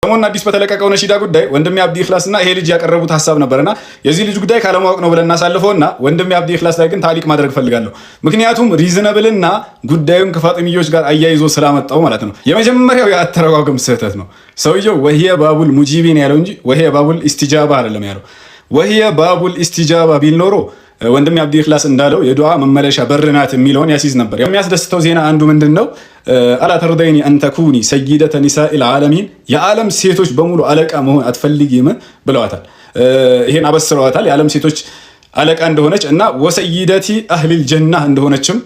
ሰሞኑን አዲስ በተለቀቀው ነሺዳ ጉዳይ ወንድሜ አብዲ ኢኽላስና ይሄ ልጅ ያቀረቡት ሀሳብ ነበርና የዚህ ልጅ ጉዳይ ካለማወቅ ነው ብለን እናሳልፈውና ወንድሜ አብዲ ኢኽላስ ላይ ግን ታሊቅ ማድረግ ፈልጋለሁ። ምክንያቱም ሪዝነብልና ጉዳዩን ከፋጢሚዮች ጋር አያይዞ ስላመጣው ማለት ነው። የመጀመሪያው የአተረጓጎም ስህተት ነው። ሰውየው ወህየ ባቡል ሙጂቢን ያለው እንጂ ወህየ ባቡል ኢስቲጃባ አይደለም ያለው። ወህየ ባቡል ኢስቲጃባ ቢል ኖሮ ወንድሜ አብዲ ኢኽላስ እንዳለው የዱዓ መመለሻ በርናት የሚለውን ያሲዝ ነበር። የሚያስደስተው ዜና አንዱ ምንድነው? አላ ተርደይኒ አን ተኩኒ ሰይደተ ኒሳኢል ዓለሚን፣ የዓለም ሴቶች በሙሉ አለቃ መሆን አትፈልጊም ብለዋታል። ይሄን አበስረዋታል። የዓለም ሴቶች አለቃ እንደሆነች እና ወሰይደቲ አህሊል ጀና እንደሆነችም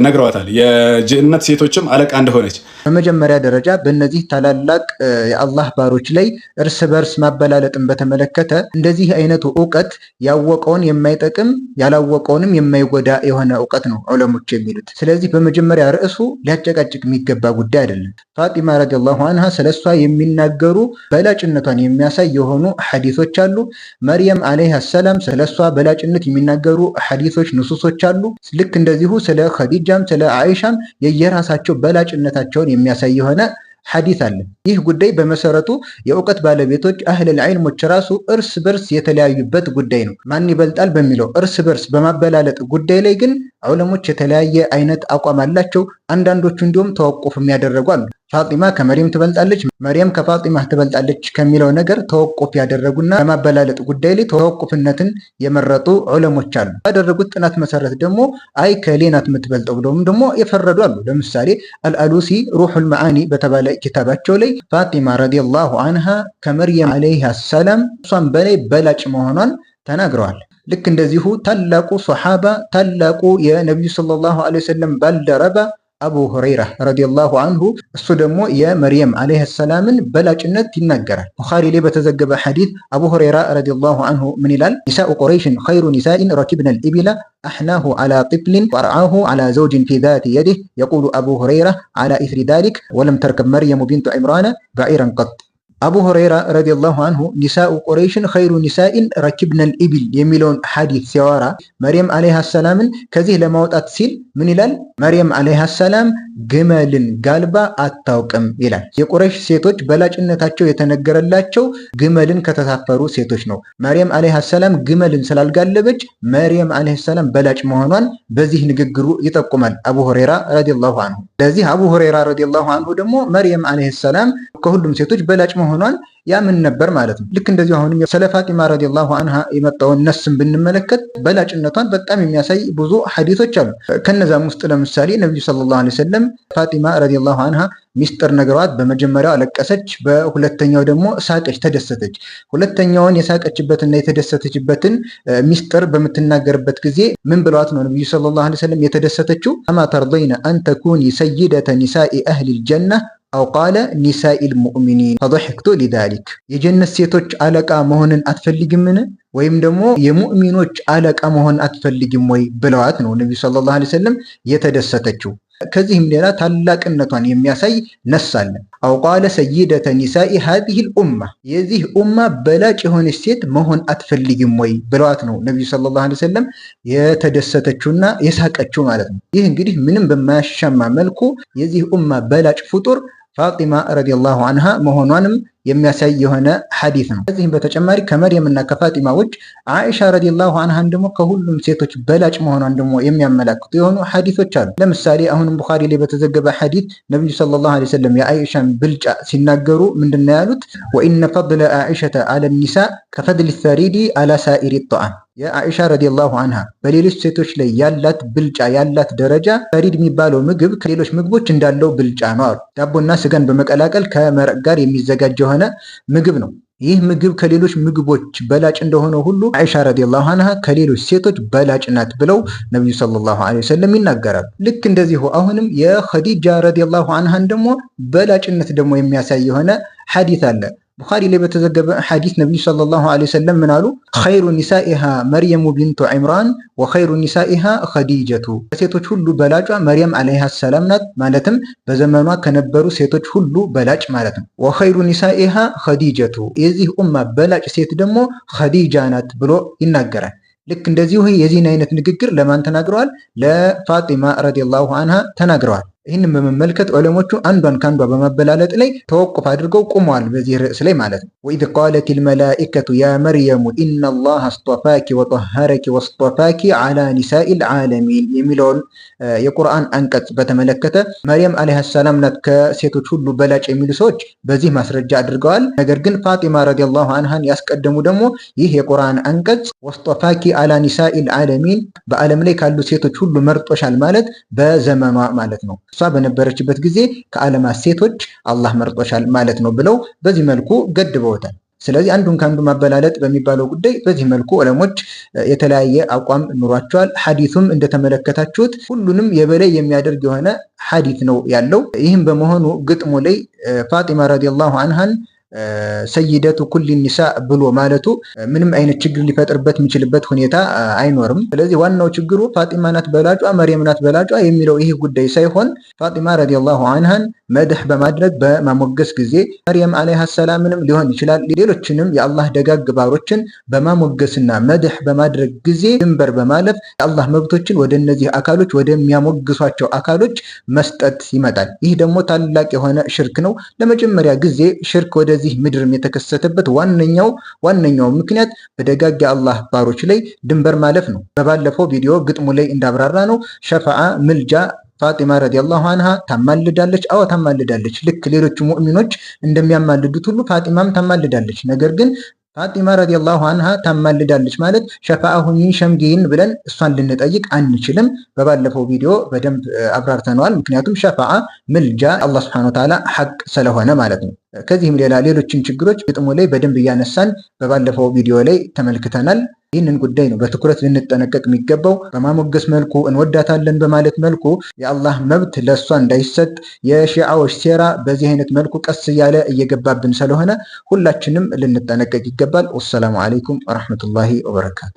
ነግረዋታል። የጀነት ሴቶችም አለቃ እንደሆነች። በመጀመሪያ ደረጃ በእነዚህ ታላላቅ የአላህ ባሮች ላይ እርስ በርስ ማበላለጥን በተመለከተ እንደዚህ አይነቱ እውቀት ያወቀውን የማይጠቅም ያላወቀውንም የማይጎዳ የሆነ እውቀት ነው ዑለሞች የሚሉት። ስለዚህ በመጀመሪያ ርዕሱ ሊያጨቃጭቅ የሚገባ ጉዳይ አይደለም። ፋጢማ ረዲየላሁ አንሃ ስለሷ የሚናገሩ በላጭነቷን የሚያሳይ የሆኑ ሐዲሶች አሉ። መርየም አለይሃ ሰላም ስለሷ በላጭነት የሚናገሩ ሐዲሶች ንሱሶች አሉ። ልክ እንደዚሁ ስለ ኸዲጃም ስለ አይሻም የየራሳቸው በላጭነታቸውን የሚያሳይ የሆነ ሐዲስ አለ። ይህ ጉዳይ በመሰረቱ የእውቀት ባለቤቶች አህለል ዒልሞች ራሱ እርስ በርስ የተለያዩበት ጉዳይ ነው። ማን ይበልጣል በሚለው እርስ በርስ በማበላለጥ ጉዳይ ላይ ግን ዑለሞች የተለያየ አይነት አቋም አላቸው። አንዳንዶቹ እንዲሁም ተወቁፍ የሚያደርጉ አሉ። ፋጢማ ከመርየም ትበልጣለች፣ መርየም ከፋጢማ ትበልጣለች ከሚለው ነገር ተወቁፍ ያደረጉና በማበላለጥ ጉዳይ ላይ ተወቁፍነትን የመረጡ ዑለሞች አሉ። ባደረጉት ጥናት መሰረት ደግሞ አይ ከሌ ናት የምትበልጠው ብለውም ደግሞ የፈረዱ አሉ። ለምሳሌ አልአሉሲ ሩሑል መዓኒ በተባለ ኪታባቸው ላይ ፋጢማ ረዲየላሁ አንሃ ከመርየም አለይሃ ሰላም እሷን በላይ በላጭ መሆኗን ተናግረዋል። ልክ እንደዚሁ ታላቁ ሶሓባ ታላቁ የነቢዩ ሰለላሁ ዐለይሂ ወሰለም ባልደረባ አቡ ሁረይራ ረዲየላሁ አንሁ እሱ ደግሞ የመርየም አለይሃ ሰላምን በላጭነት ይናገራል። ቡኻሪ ላይ በተዘገበ ሐዲስ አቡ ሁረይራ ረዲየላሁ አንሁ ምን ይላል? ኒሳኡ ቁረይሽን ኸይሩ ኒሳኢን ረኪብነል ኢቢላ አሕናሁ ዐላ ጢፍሊን ወአርዓሁ ዐላ ዘውጅን ፊ ዛቲ የዲህ የቁሉ አቡ ሁረይራ ዐላ ኢስሪ ዛሊክ ወለም ተርክብ መርየሙ ቢንቱ ዒምራነ በዒረን ቀጥ። አቡ ሁረይራ ረዲየላሁ አንሁ ኒሳኡ ቁረይሽን ኸይሩ ኒሳኢን ረኪብነል ኢቢል የሚለውን ሐዲስ ሲያወራ መርየም አለይሃ ሰላምን ከዚህ ለማውጣት ሲል ምን ይላል? መርየም አለይሃ ሰላም ግመልን ጋልባ አታውቅም ይላል። የቁረይሽ ሴቶች በላጭነታቸው የተነገረላቸው ግመልን ከተሳፈሩ ሴቶች ነው። መርየም አለይሃ ሰላም ግመልን ስላልጋለበች መርየም አለይሃ ሰላም በላጭ መሆኗን በዚህ ንግግሩ ይጠቁማል አቡ ሁረይራ ረዲየላሁ አንሁ። ለዚህ አቡ ሁረይራ ረዲየላሁ አንሁ ደግሞ መርየም አለይሃ ሰላም ከሁሉም ሴቶች በላጭ መሆኗን ያምን ነበር ማለት ነው። ልክ እንደዚሁ አሁንም ስለ ፋጢማ ረዲየላሁ አንሃ የመጣውን ነስም ብንመለከት በላጭነቷን በጣም የሚያሳይ ብዙ ሐዲሶች አሉ። ከነዛም ውስጥ ለምሳሌ ነብዩ ሰለላሁ ዐለይሂ ወሰለም ፋጢማ ረዲየላሁ አንሃ ሚስጥር ነገሯት። በመጀመሪያው አለቀሰች፣ በሁለተኛው ደግሞ ሳቀች፣ ተደሰተች። ሁለተኛውን የሳቀችበትና የተደሰተችበትን ሚስጥር በምትናገርበት ጊዜ ምን ብለዋት ነው ነብዩ ሰለላሁ ዐለይሂ ወሰለም የተደሰተችው? አማ ተርደይነ አን ተኩኒ ሰይደተ ኒሳኢ አህሊል ጀና አው ቃለ ኒሳኢል ሙእሚኒን ፈضحክቱ ሊዛሊክ። የጀነት ሴቶች አለቃ መሆንን አትፈልግምን? ወይም ደግሞ የሙእሚኖች አለቃ መሆን አትፈልግም ወይ ብለዋት ነው ነብዩ ሰለላሁ ዐለይሂ ወሰለም የተደሰተችው። ከዚህም ሌላ ታላቅነቷን የሚያሳይ ነሳለ። አው ቃለ ሰይደተ ኒሳኢ ሃዚሂል ኡማ፣ የዚህ ኡማ በላጭ የሆነች ሴት መሆን አትፈልግም ወይ ብለዋት ነው ነብዩ ሰለላሁ ዐለይሂ ወሰለም የተደሰተችውና የሳቀችው ማለት ነው። ይህ እንግዲህ ምንም በማያሻማ መልኩ የዚህ ኡማ በላጭ ፍጡር ፋጢማ ረዲየላሁ አንሃ መሆኗንም የሚያሳይ የሆነ ሐዲስ ነው። ከዚህም በተጨማሪ ከመርየም እና ከፋጢማ ውጭ አይሻ ረዲየላሁ አንሃን ደግሞ ከሁሉም ሴቶች በላጭ መሆኗን ደግሞ የሚያመላክቱ የሆኑ ሐዲሶች አሉ። ለምሳሌ አሁንም ቡኻሪ ላይ በተዘገበ ሐዲስ ነብዩ ሰለላሁ ዐለይሂ ወሰለም የአይሻን ብልጫ ሲናገሩ ምንድነው ያሉት? ወኢነ ፈድለ አይሸተ ዐለ ኒሳ ከፈድል ሰሪዲ ዐላ ሳኢሪ ጧዓም። የአይሻ ረዲየላሁ አንሃ በሌሎች ሴቶች ላይ ያላት ብልጫ ያላት ደረጃ ሰሪድ የሚባለው ምግብ ከሌሎች ምግቦች እንዳለው ብልጫ ነው አሉ። ዳቦና ስጋን በመቀላቀል ከመረቅ ጋር የሚዘጋጅ የሆነ ምግብ ነው። ይህ ምግብ ከሌሎች ምግቦች በላጭ እንደሆነ ሁሉ አይሻ ረዲየላሁ አንሃ ከሌሎች ሴቶች በላጭ ናት ብለው ነብዩ ሰለላሁ ዐለይሂ ወሰለም ይናገራሉ። ልክ እንደዚሁ አሁንም የኸዲጃ ረዲየላሁ አንሃን ደግሞ በላጭነት ደግሞ የሚያሳይ የሆነ ሐዲስ አለ። ቡኻሪ ላይ በተዘገበ ሐዲስ ነብዩ ሰለላሁ ዐለይሂ ወሰለም ምን አሉ? ኸይሩ ኒሳኢሃ መርየሙ ቢንቱ ዒምራን ወኸይሩ ኒሳኢሃ ኸዲጀቱ። ከሴቶች ሁሉ በላጯ መርየም አለይሃ ሰላም ናት፣ ማለትም በዘመኗ ከነበሩ ሴቶች ሁሉ በላጭ ማለት ነው። ወኸይሩ ኒሳኢሃ ኸዲጀቱ፣ የዚህ ኡማ በላጭ ሴት ደግሞ ኸዲጃ ናት ብሎ ይናገራል። ልክ እንደዚሁ የዚህን አይነት ንግግር ለማን ተናግረዋል? ለፋጢማ ረዲየላሁ አንሃ ተናግረዋል። ይህንን በመመልከት ዑለሞቹ አንዷን ከአንዷ በማበላለጥ ላይ ተወቁፍ አድርገው ቁመዋል በዚህ ርዕስ ላይ ማለት ነው። ወኢዝ ቃለቲል መላኢከቱ ያ መርየሙ ኢነላሃ አስጠፋኪ ወጠሀረኪ ወስጠፋኪ ዐላ ኒሳኢል ዓለሚን የሚለውን የቁርአን አንቀጽ በተመለከተ መርየም ዓለይሃ ሰላም ናት ከሴቶች ሁሉ በላጭ የሚሉ ሰዎች በዚህ ማስረጃ አድርገዋል። ነገር ግን ፋጢማ ረዲየላሁ አንሃን ያስቀደሙ ደግሞ ይህ የቁርአን አንቀጽ ወስጠፋኪ ዐላ ኒሳኢል ዓለሚን በዓለም ላይ ካሉ ሴቶች ሁሉ መርጦሻል ማለት በዘመኗ ማለት ነው። እሷ በነበረችበት ጊዜ ከዓለማት ሴቶች አላህ መርጦሻል ማለት ነው ብለው በዚህ መልኩ ገድበውታል። ስለዚህ አንዱን ከአንዱ ማበላለጥ በሚባለው ጉዳይ በዚህ መልኩ ዑለሞች የተለያየ አቋም ኑሯቸዋል። ሐዲሱም እንደተመለከታችሁት ሁሉንም የበላይ የሚያደርግ የሆነ ሐዲስ ነው ያለው። ይህም በመሆኑ ግጥሙ ላይ ፋጢማ ረዲየላሁ አንሃን ሰይደቱ ኩል ኒሳ ብሎ ማለቱ ምንም አይነት ችግር ሊፈጥርበት የሚችልበት ሁኔታ አይኖርም። ስለዚህ ዋናው ችግሩ ፋጢማ ናት በላጯ መርየም ናት በላጯ የሚለው ይህ ጉዳይ ሳይሆን ፋጢማ ረዲየላሁ አንሃን መድህ በማድረግ በማሞገስ ጊዜ መርየም ዓለይሃ ሰላምንም ሊሆን ይችላል ሌሎችንም የአላህ ደጋግ ባሮችን በማሞገስና መድህ በማድረግ ጊዜ ድንበር በማለፍ የአላህ መብቶችን ወደ እነዚህ አካሎች ወደሚያሞግሷቸው አካሎች መስጠት ይመጣል። ይህ ደግሞ ታላቅ የሆነ ሽርክ ነው። ለመጀመሪያ ጊዜ ሽርክ ወደዚህ ምድርም የተከሰተበት ዋነኛው ምክንያት በደጋግ የአላህ ባሮች ላይ ድንበር ማለፍ ነው። በባለፈው ቪዲዮ ግጥሙ ላይ እንዳብራራ ነው ሸፋዓ ምልጃ ፋጢማ ረዲየላሁ አንሃ ታማልዳለች። አዎ ታማልዳለች። ልክ ሌሎቹ ሙእሚኖች እንደሚያማልዱት ሁሉ ፋጢማም ታማልዳለች። ነገር ግን ፋጢማ ረዲየላሁ አንሃ ታማልዳለች ማለት ሸፋዓ ሁኚ ሸምጊን ብለን እሷን ልንጠይቅ አንችልም። በባለፈው ቪዲዮ በደንብ አብራርተነዋል። ምክንያቱም ሸፋዓ ምልጃ አላህ ሱብሓነሁ ወተዓላ ሐቅ ስለሆነ ማለት ነው። ከዚህም ሌላ ሌሎችን ችግሮች ግጥሙ ላይ በደንብ እያነሳን በባለፈው ቪዲዮ ላይ ተመልክተናል። ይህንን ጉዳይ ነው በትኩረት ልንጠነቀቅ የሚገባው። በማሞገስ መልኩ እንወዳታለን በማለት መልኩ የአላህ መብት ለእሷ እንዳይሰጥ የሺዓዎች ሴራ በዚህ አይነት መልኩ ቀስ እያለ እየገባብን ስለሆነ ሁላችንም ልንጠነቀቅ ይገባል። ወሰላሙ አለይኩም ወረሕመቱላሂ ወበረካቱ።